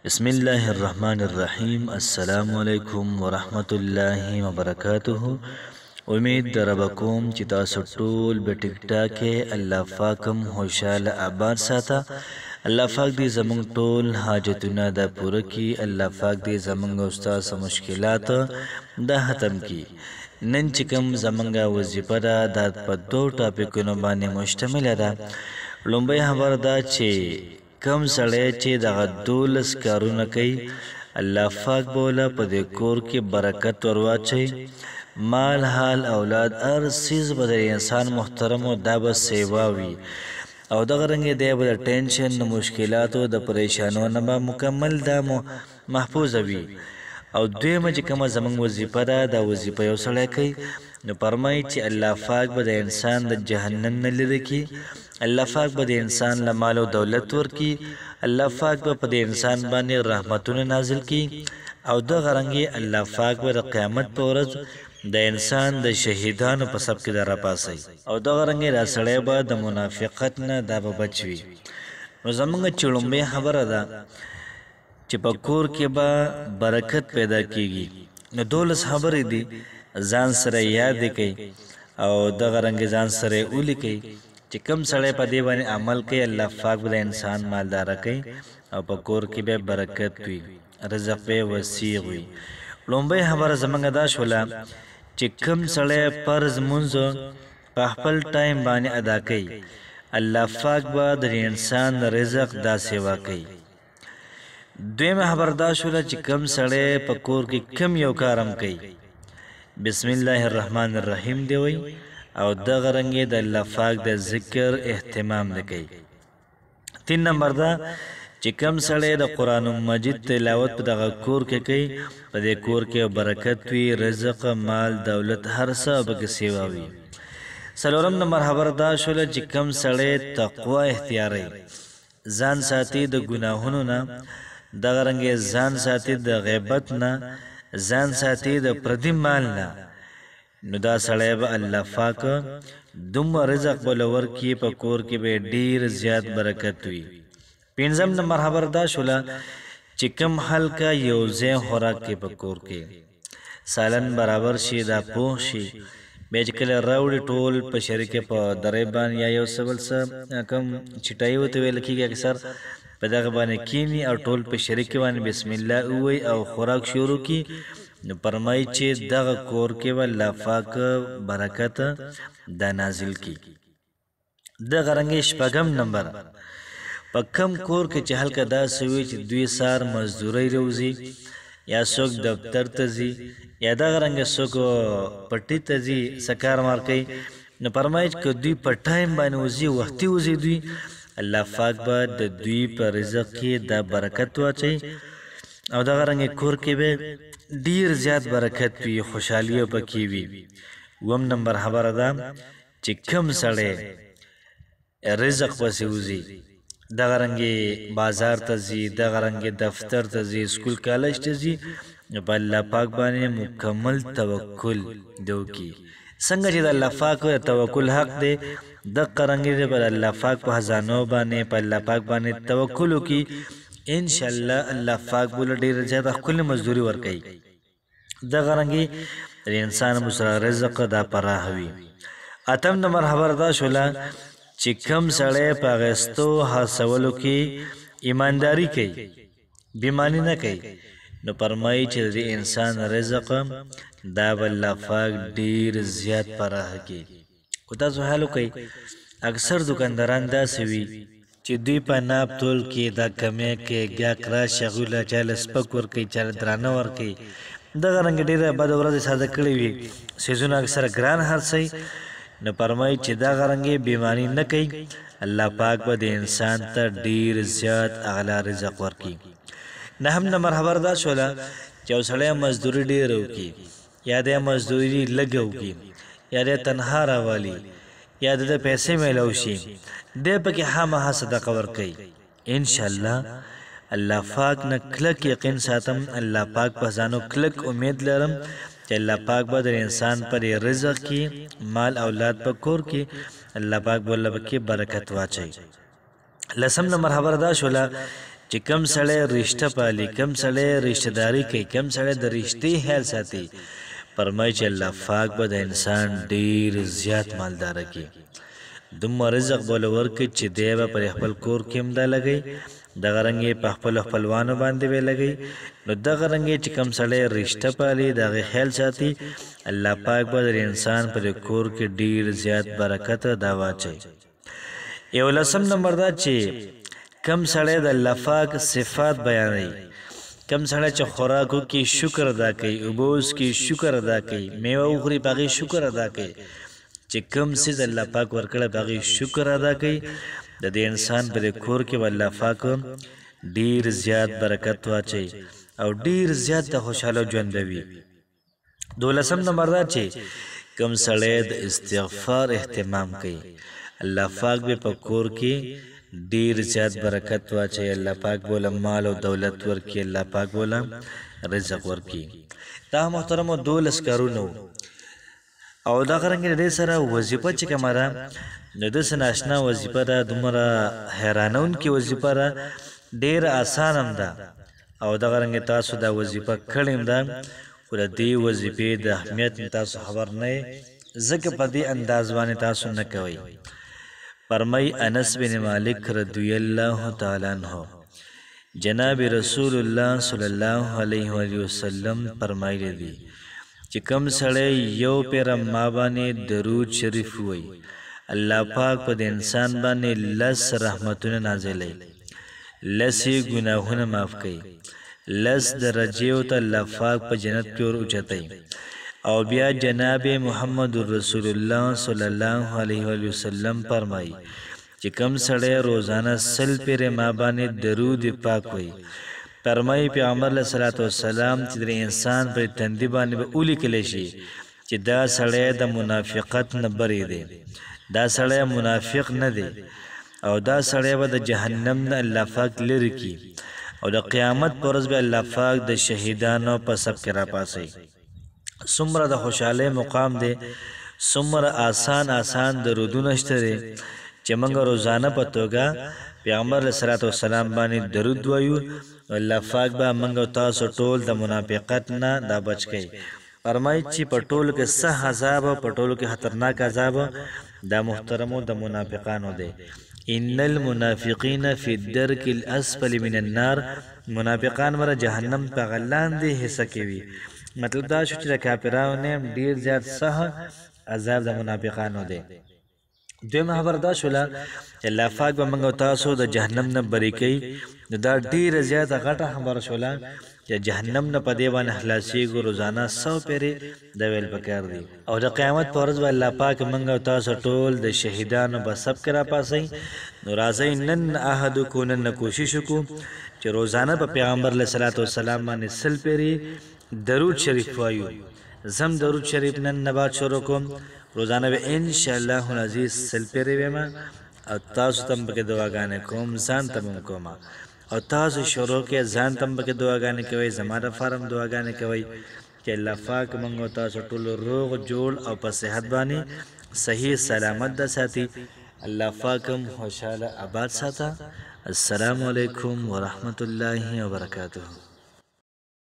بسم الله الرحمن الرحیم. السلام علیکم ورحمت الله وبرکاته. امید در کوم چې تاسو ټول به ټیک ټاک الله پاکم خوشاله آباد ساته. الله پاک دې زمونږ ټول حاجتونه د پوره کی. الله پاک دې زمونږ استاد مشکلات د ختم کی. نن چې کوم زمونږ وظیفه ده د په دوه ټاپکونو باندې مشتمل ده. لومبۍ خبره ده چې کم سړی چې دغه 12 کارونه کوي الله پاک بوله په دې کور کې برکت ورواچي. مال حال اولاد هر سیز به د انسان محترم او دا به سیوا وي او دغه رنګ دی به د ټینشن د مشکلاتو د پریشانو نه به مکمل دا محفوظ وي. او دویمه چې کومه زمونږ وظیفه ده دا وظیفه یو سړی کوي نو فرمایي چې الله پاک به د انسان د جهنم نه لري کی. الله پاک به د انسان له مال او دولت ورکی. الله پاک به په د انسان باندې رحمتونه نازل کی او د غرنګي الله پاک به د قیامت په ورځ د انسان د شهیدانو په سب کې در پاسي او د غرنګي را سړی به د منافقت نه دا به بچوي. نو زمونږ چړمبه خبره ده چې په کور کې به برکت پیدا کیږي. نو 12 خبرې دي ځان سره یاد کړئ او د غرنګ ځان سره اولی کوي چې کم سړی په دې باندې عمل کوي الله پاک به انسان مالدار کوي او په کور کې به برکت وي رزق به وسیع وي. لومبۍ خبره زمونږ دا شوله چې کم سړی فرض مونځ په خپل ټایم باندې ادا کوي الله پاک به د انسان رزق دا سیوا کوي. دویمه خبره دا شوله چې کم سړی په کور کې کم یو کارم کوي بسم الله الرحمن الرحیم دی وی او دغه رنګې د الله پاک د ذکر اهتمام وکړي. 3 نمبر دا چې کم سړی د قرآن مجید تلاوت په دغه کور کې کوي په دې کور کې برکت وي رزق مال دولت هر څه به سیوا وي. 4 نمبر خبر دا شوله چې کم سړی تقوا اختیاري ځان ساتي د ګناهونو نه دغه رنګې ځان ساتي د غیبت نه ځان ساتي د پردي مال نه نو دا سړی به الله پاک دومره رزق بلور کی په کور کې به ډیر زیات برکت وي. 5 نمبر خبر دا شوله چې کم حلقه یو ځای خوراک کې په کور کې سالن برابر شي دا پوه شي بیا چې کله راوړي ټول په شریکه په درېبان یا یو سبل څه کم چټای وته ویل کېږي اکثر په دغه باندې کینی او ټول په شریکه باندې بسم الله وای او خوراک شروع کی نو فرمایي چې دغه کور کې الله پاک برکت د نازل کی. د غرنګ شپږم نمبر په کم کور کې چې هلکه دا سوي چې دوی سار مزدوري روزي یا څوک دفتر ته ځي یا د غرنګ څوک پټي ته ځي سکار مار کوي نو فرمایي چې دوی په ټایم باندې وځي وختي وځي دوی الله پاک به د دوی په رزق کې د برکت واچي او د غرنګ کور کې به ډیر زیات برکت وي خوشحالي پکې وي. 1 نمبر خبره ده چې کم سړی رزق پسې وځي د غرنګ بازار ته ځي د غرنګ دفتر ته ځي سکول کالج ته ځي په الله پاک باندې مکمل توکل دوکي. څنګه چې د الله پاک توکل حق دی د قرنګي پر الله پاک په خزانو باندې په الله پاک باندې توکل وکي ان شاء الله الله پاک بول ډیر زیات خپل مزدوري ور کوي. د غرنګي انسان مسره رزق دا پراهوي. 8 نمبر خبر دا شوله چې کم سړی په غستو حاصلولو کې ایمانداری کوي بیمانی نه کوي نو فرمایي چې د انسان رزق دا الله پاک ډیر زیات پراه کوي. او تاسو حالو کوي اکثر دکانداران دا سوي چې دوی په ناب تول کې دا کمې کې ګیا کرا شغوله چاله سپک ور کوي چاله درانه ور کوي دغه رنګ ډیره بد ورځ ساده کړی وي سيزونه اکثر ګران هرڅي نو فرمایي چې دا غرنګي بیماری نه کوي الله پاک به د انسان ته ډیر زیات اعلی رزق ورکي. 9 نمبر خبر دا شوله چې وسړی مزدوري ډیر وکي یا د مزدوري لګو کی یا د تنها راوالي یا د پیسې میلو شي د پکې خامہ صدقه ور کوي ان شاء الله الله پاک نه کلک یقین ساتم الله پاک په ځانو کلک امید لرم چې الله پاک به د انسان پر رزق کی مال اولاد په کور کې الله پاک بوله کې برکت واچي. 10 نمبر خبر دا شوله چې کم سړی رشته پالي، کم سړی رشته داری کوي، کم سړی د رشتې خیال ساتي، فرمایي چې الله پاک به د انسان ډیر زیات مالدار کړي، دومره رزق به له ورکړي چې دی به پر خپل کور کې هم دا لګوي، دغه رنګ یې په خپلو خپلوانو باندې به لګوي. نو دغه رنګ چې کوم سړی رشته پالي، د هغې خیال ساتي، الله پاک به د انسان په کور کې ډیر زیات برکت دا واچوي. 11 نمبر دا چې کم سړی د الله پاک صفات بیانوي، کم سړی چې خوراکو کې شکر ادا کوي، اوبوس کې شکر ادا کوي، میوه وخوري په هغې شکر ادا کوي، چې کم څیز الله پاک ورکړی په هغې شکر ادا کوي، د دې انسان په کور کې به الله پاک ډیر زیات برکت واچوي او ډیر زیات د خوشحاله ژوند به وي. 12 نمبر دا چې کم سړی د استغفار اهتمام کوي، الله پاک به په کور کې ډیر زیات برکت واچوي، الله پاک بوله مال او دولت ورکړي، الله پاک بوله رزق ورکړي. دا محترمو 12 کارونه او دا رنګ دې سره وظیفه چې کومه ده نو د سناشنا وظیفه ده، دومره حیرانونکې وظیفه ده، ډېره اسان هم ده او دغه رنګ تاسو دا وظیفه کړې هم ده، خو د دې وظیفې د اهمیت تاسو خبر نه یې، ځکه په دې انداز باندې تاسو نه کوئ. فرمای انس بن مالک رضی الله تعالی عنہ جناب رسول الله صلی الله علیه و وسلم فرمایلی دي چې کم سړی یو پیر ما باندې درود شریف وای، الله پاک په د انسان باندې 10 رحمتونه نازلوي، 10 ګناهونه معاف کوي، 10 درجې ته الله پاک په جنت کې ور اوچتای. او بیا جناب محمد رسول الله صلی الله علیه و وسلم فرمای چې کم سړی روزانه 100 پیر ما باندې درود پاک وای، فرمای پیغمبر علیه الصلاۃ والسلام چې د انسان پر تندی باندې به اولی کلی شي چې دا سړی د منافقت نه بری دی، دا سړی منافق نه دی، او دا سړی به د جهنم نه الله پاک لرې کړي، او د قیامت پر ورځ به الله پاک د شهیدانو په صف کې راپاسي. څومره د خوشحالۍ مقام دی، څومره آسان درودونه شته دی چې موږ روزانه په توګه پیغمبر علیه الصلاۃ والسلام باندې درود وایو، الله پاک به موږ تاسو ټول د منافقت نه دا بچ کړي. فرمایي چې په ټولو کې سخت عذاب، په ټولو کې خطرناک عذاب دا محترمو د منافقانو دی. ان المنافقین فی الدرک الاسفل من النار، منافقان ور جهنم په غلاندې حصہ کې وي. مطلب دا شو چې د کافرانو نه ډیر زیات سخت عذاب د منافقانو دی. دویمه خبر دا شوله چې الله پاک به موږ تاسو د جهنم نه بری کوي، دا ډیره زیاته غټه خبره شوله چې جهنم نه په دې باندې خلاصېږو، روزانه 100 پیرې د ویل پکار دي. او د قیامت په ورځ به الله پاک موږ تاسو ټول د شهیدانو په صف کې راپاسئ. نو راځئ نن عهد وکړو، نن کوشش وکړو چې روزانه په پیغمبر علیه الصلاۃ والسلام باندې 100 پیرې درود شریف وایو. زم درود شریف نن نه بعد شروع کوم، روزانه به ان شاء الله العزیز 100 پیرې ویم او تاسو ته پکې دعاګانې کوم، ځان ته هم کوم، او تاسو شروع کې ځان ته پکې دعاګانې کوئ، زما د فارم دعاګانې کوئ چې الله پاک موږ تاسو ټول روغ جوړ او په صحت باندې صحیح سلامت ده ساتي. الله پاک هم خوشاله آباد ساته. السلام علیکم ورحمت الله وبرکاته.